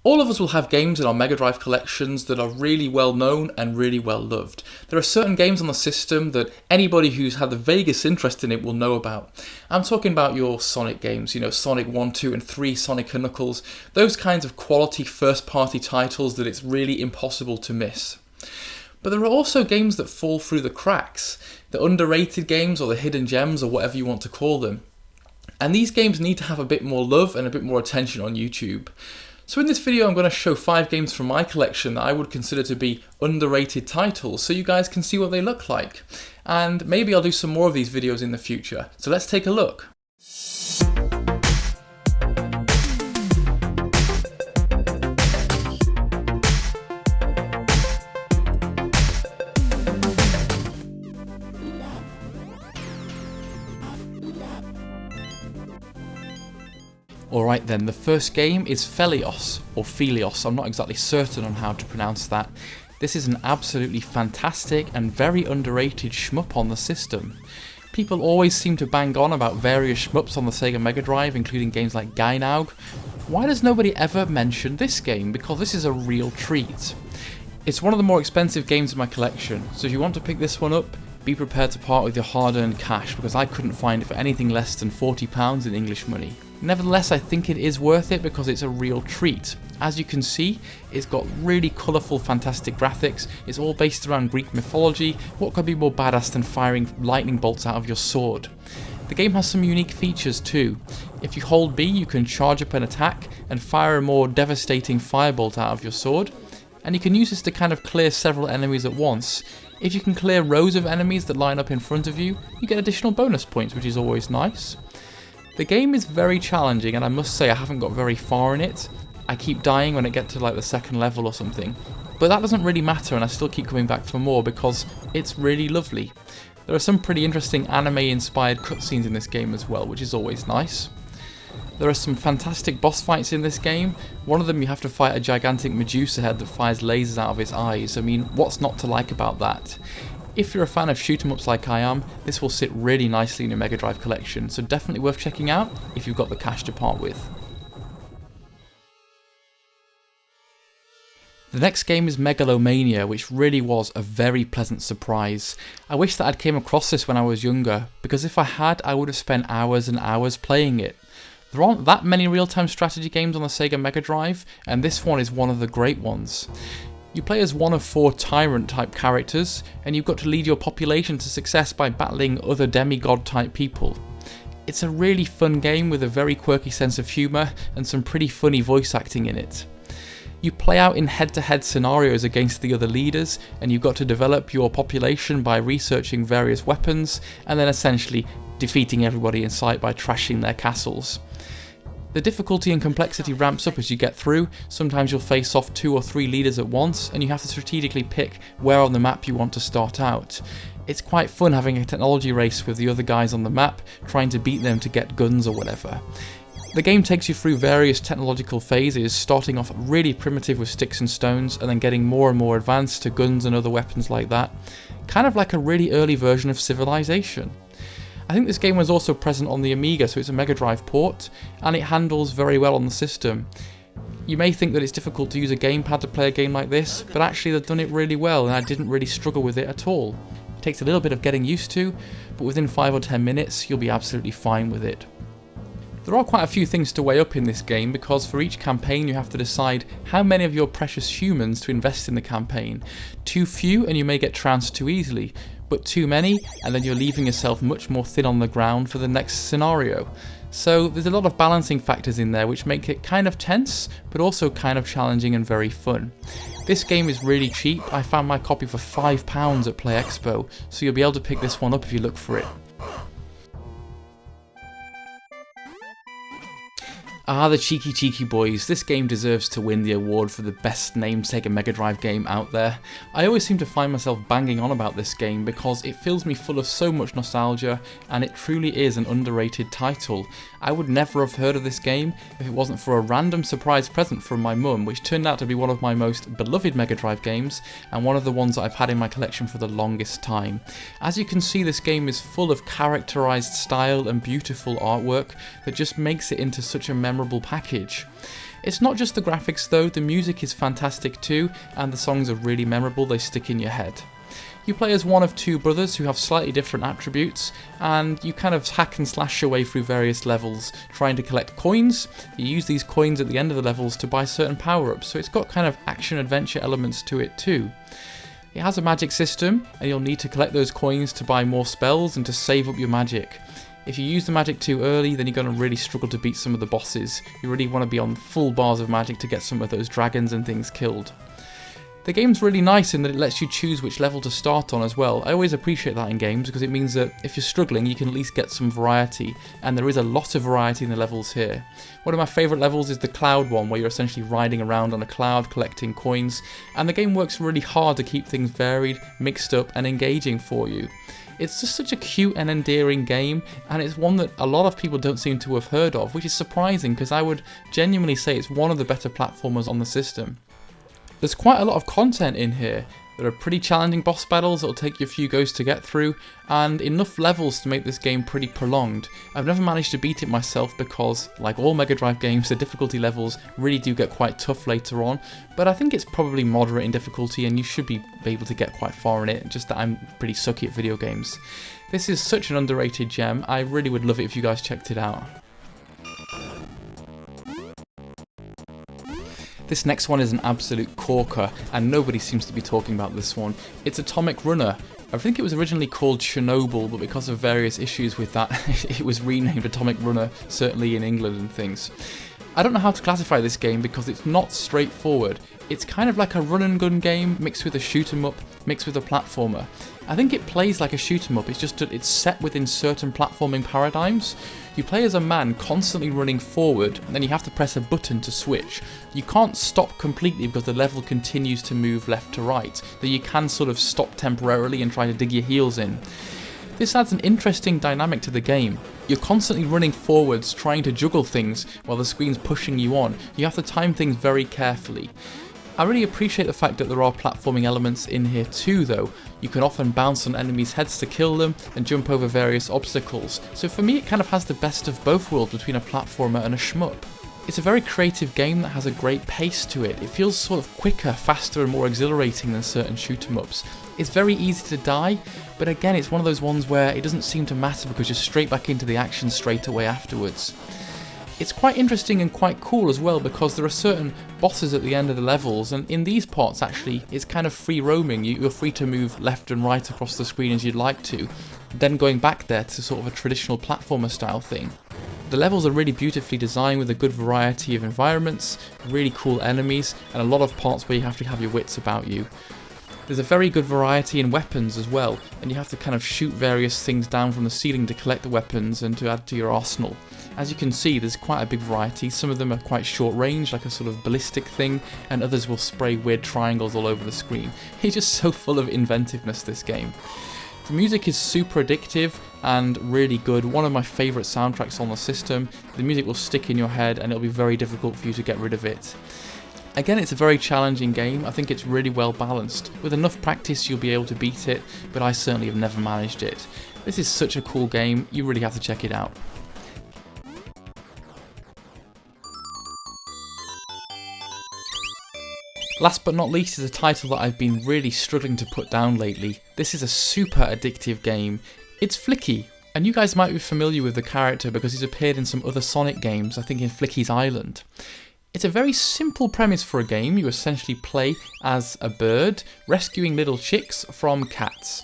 All of us will have games in our Mega Drive collections that are really well known and really well loved. There are certain games on the system that anybody who's had the vaguest interest in it will know about. I'm talking about your Sonic games, Sonic 1, 2 and 3, Sonic & Knuckles, those kinds of quality first-party titles that it's really impossible to miss. But there are also games that fall through the cracks, the underrated games or the hidden gems or whatever you want to call them. And these games need to have a bit more love and a bit more attention on YouTube. So in this video I'm going to show 5 games from my collection that I would consider to be underrated titles so you guys can see what they look like. And maybe I'll do some more of these videos in the future. So let's take a look. Alright then, the first game is Felios, or Felios, I'm not exactly certain on how to pronounce that. This is an absolutely fantastic and very underrated shmup on the system. People always seem to bang on about various shmups on the Sega Mega Drive, including games like Gainaug. Why does nobody ever mention this game? Because this is a real treat. It's one of the more expensive games in my collection, so if you want to pick this one up, be prepared to part with your hard-earned cash, because I couldn't find it for anything less than £40 in English money. Nevertheless, I think it is worth it because it's a real treat. As you can see, it's got really colourful, fantastic graphics, it's all based around Greek mythology. What could be more badass than firing lightning bolts out of your sword? The game has some unique features too. If you hold B, you can charge up an attack and fire a more devastating firebolt out of your sword. And you can use this to kind of clear several enemies at once. If you can clear rows of enemies that line up in front of you, you get additional bonus points, which is always nice. The game is very challenging, and I must say I haven't got very far in it. I keep dying when I get to like the second level or something. But that doesn't really matter, and I still keep coming back for more because it's really lovely. There are some pretty interesting anime-inspired cutscenes in this game as well, which is always nice. There are some fantastic boss fights in this game. One of them you have to fight a gigantic Medusa head that fires lasers out of its eyes. I mean, what's not to like about that? If you're a fan of shoot 'em ups like I am, this will sit really nicely in your Mega Drive collection, so definitely worth checking out if you've got the cash to part with. The next game is Megalomania, which really was a very pleasant surprise. I wish that I'd came across this when I was younger, because if I had, I would have spent hours and hours playing it. There aren't that many real-time strategy games on the Sega Mega Drive, and this one is one of the great ones. You play as one of 4 tyrant-type characters, and you've got to lead your population to success by battling other demigod-type people. It's a really fun game with a very quirky sense of humour and some pretty funny voice acting in it. You play out in head-to-head scenarios against the other leaders, and you've got to develop your population by researching various weapons, and then essentially defeating everybody in sight by trashing their castles. The difficulty and complexity ramps up as you get through. Sometimes you'll face off 2 or 3 leaders at once, and you have to strategically pick where on the map you want to start out. It's quite fun having a technology race with the other guys on the map, trying to beat them to get guns or whatever. The game takes you through various technological phases, starting off really primitive with sticks and stones, and then getting more and more advanced to guns and other weapons like that. Kind of like a really early version of Civilization. I think this game was also present on the Amiga, so it's a Mega Drive port, and it handles very well on the system. You may think that it's difficult to use a gamepad to play a game like this, but actually they've done it really well, and I didn't really struggle with it at all. It takes a little bit of getting used to, but within 5 or 10 minutes you'll be absolutely fine with it. There are quite a few things to weigh up in this game, because for each campaign you have to decide how many of your precious humans to invest in the campaign. Too few and you may get trounced too easily, but too many and then you're leaving yourself much more thin on the ground for the next scenario. So there's a lot of balancing factors in there which make it kind of tense, but also kind of challenging and very fun. This game is really cheap. I found my copy for £5 at Play Expo, so you'll be able to pick this one up if you look for it. Ah, the cheeky boys. This game deserves to win the award for the best named Sega Mega Drive game out there. I always seem to find myself banging on about this game because it fills me full of so much nostalgia, and it truly is an underrated title. I would never have heard of this game if it wasn't for a random surprise present from my mum, which turned out to be one of my most beloved Mega Drive games, and one of the ones that I've had in my collection for the longest time. As you can see, this game is full of characterized style and beautiful artwork that just makes it into such a memorable memorable package. It's not just the graphics though, the music is fantastic too, and the songs are really memorable, they stick in your head. You play as one of two brothers who have slightly different attributes, and you kind of hack and slash your way through various levels, trying to collect coins. You use these coins at the end of the levels to buy certain power-ups, so it's got kind of action-adventure elements to it too. It has a magic system, and you'll need to collect those coins to buy more spells and to save up your magic. If you use the magic too early, then you're going to really struggle to beat some of the bosses. You really want to be on full bars of magic to get some of those dragons and things killed. The game's really nice in that it lets you choose which level to start on as well. I always appreciate that in games because it means that if you're struggling you can at least get some variety, and there is a lot of variety in the levels here. One of my favourite levels is the cloud one, where you're essentially riding around on a cloud collecting coins, and the game works really hard to keep things varied, mixed up and engaging for you. It's just such a cute and endearing game, and it's one that a lot of people don't seem to have heard of, which is surprising because I would genuinely say it's one of the better platformers on the system. There's quite a lot of content in here. There are pretty challenging boss battles that'll take you a few goes to get through, and enough levels to make this game pretty prolonged. I've never managed to beat it myself because, like all Mega Drive games, the difficulty levels really do get quite tough later on, but I think it's probably moderate in difficulty and you should be able to get quite far in it, just that I'm pretty sucky at video games. This is such an underrated gem, I really would love it if you guys checked it out. This next one is an absolute corker, and nobody seems to be talking about this one. It's Atomic Runner. I think it was originally called Chernobyl, but because of various issues with that, it was renamed Atomic Runner, certainly in England and things. I don't know how to classify this game because it's not straightforward. It's kind of like a run and gun game mixed with a shoot 'em up, mixed with a platformer. I think it plays like a shoot 'em up, it's just that it's set within certain platforming paradigms. You play as a man constantly running forward, and then you have to press a button to switch. You can't stop completely because the level continues to move left to right, though you can sort of stop temporarily and try to dig your heels in. This adds an interesting dynamic to the game. You're constantly running forwards, trying to juggle things while the screen's pushing you on. You have to time things very carefully. I really appreciate the fact that there are platforming elements in here too though. You can often bounce on enemies' heads to kill them and jump over various obstacles, so for me it kind of has the best of both worlds between a platformer and a shmup. It's a very creative game that has a great pace to it. It feels sort of quicker, faster and more exhilarating than certain shoot 'em ups. It's very easy to die, but again it's one of those ones where it doesn't seem to matter because you're straight back into the action straight away afterwards. It's quite interesting and quite cool as well because there are certain bosses at the end of the levels, and in these parts actually it's kind of free roaming. You're free to move left and right across the screen as you'd like to, then going back there to sort of a traditional platformer style thing. The levels are really beautifully designed with a good variety of environments, really cool enemies, and a lot of parts where you have to have your wits about you. There's a very good variety in weapons as well, and you have to kind of shoot various things down from the ceiling to collect the weapons and to add to your arsenal. As you can see, there's quite a big variety. Some of them are quite short range, like a sort of ballistic thing, and others will spray weird triangles all over the screen. It's just so full of inventiveness, this game. The music is super addictive and really good, one of my favourite soundtracks on the system. The music will stick in your head and it'll be very difficult for you to get rid of it. Again, it's a very challenging game. I think it's really well balanced. With enough practice you'll be able to beat it, but I certainly have never managed it. This is such a cool game, you really have to check it out. Last but not least is a title that I've been really struggling to put down lately. This is a super addictive game. It's Flicky, and you guys might be familiar with the character because he's appeared in some other Sonic games, I think in Flicky's Island. It's a very simple premise for a game. You essentially play as a bird, rescuing little chicks from cats.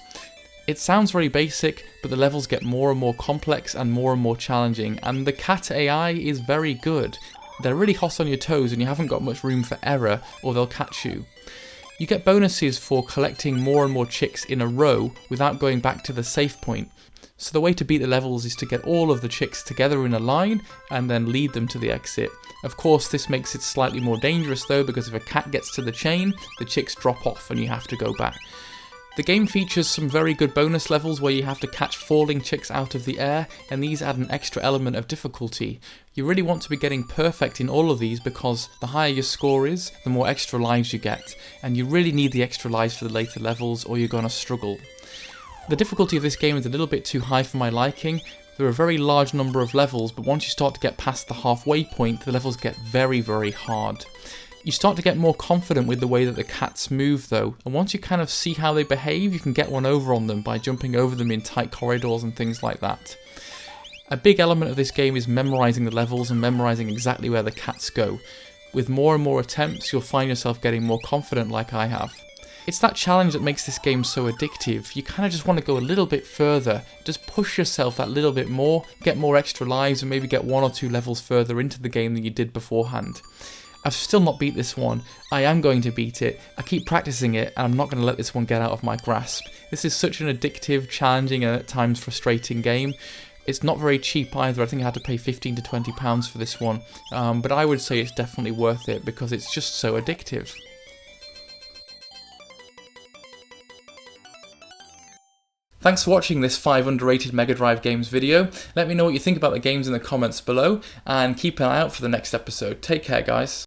It sounds very basic, but the levels get more and more complex and more challenging, and the cat AI is very good. They're really hot on your toes and you haven't got much room for error or they'll catch you. You get bonuses for collecting more and more chicks in a row without going back to the save point. So the way to beat the levels is to get all of the chicks together in a line and then lead them to the exit. Of course this makes it slightly more dangerous though, because if a cat gets to the chain, the chicks drop off and you have to go back. The game features some very good bonus levels where you have to catch falling chicks out of the air, and these add an extra element of difficulty. You really want to be getting perfect in all of these because the higher your score is, the more extra lives you get, and you really need the extra lives for the later levels or you're going to struggle. The difficulty of this game is a little bit too high for my liking, There are a very large number of levels, but once you start to get past the halfway point, the levels get very, very hard. You start to get more confident with the way that the cats move though, and once you kind of see how they behave, you can get one over on them by jumping over them in tight corridors and things like that. A big element of this game is memorising the levels and memorising exactly where the cats go. With more and more attempts, you'll find yourself getting more confident like I have. It's that challenge that makes this game so addictive. You kind of just want to go a little bit further, just push yourself that little bit more, get more extra lives and maybe get 1 or 2 levels further into the game than you did beforehand. I've still not beat this one. I am going to beat it. I keep practicing it and I'm not going to let this one get out of my grasp. This is such an addictive, challenging and at times frustrating game. It's not very cheap either. I think I had to pay £15 to £20 for this one, but I would say it's definitely worth it because it's just so addictive. Thanks for watching this 5 underrated Mega Drive games video. Let me know what you think about the games in the comments below and keep an eye out for the next episode. Take care guys.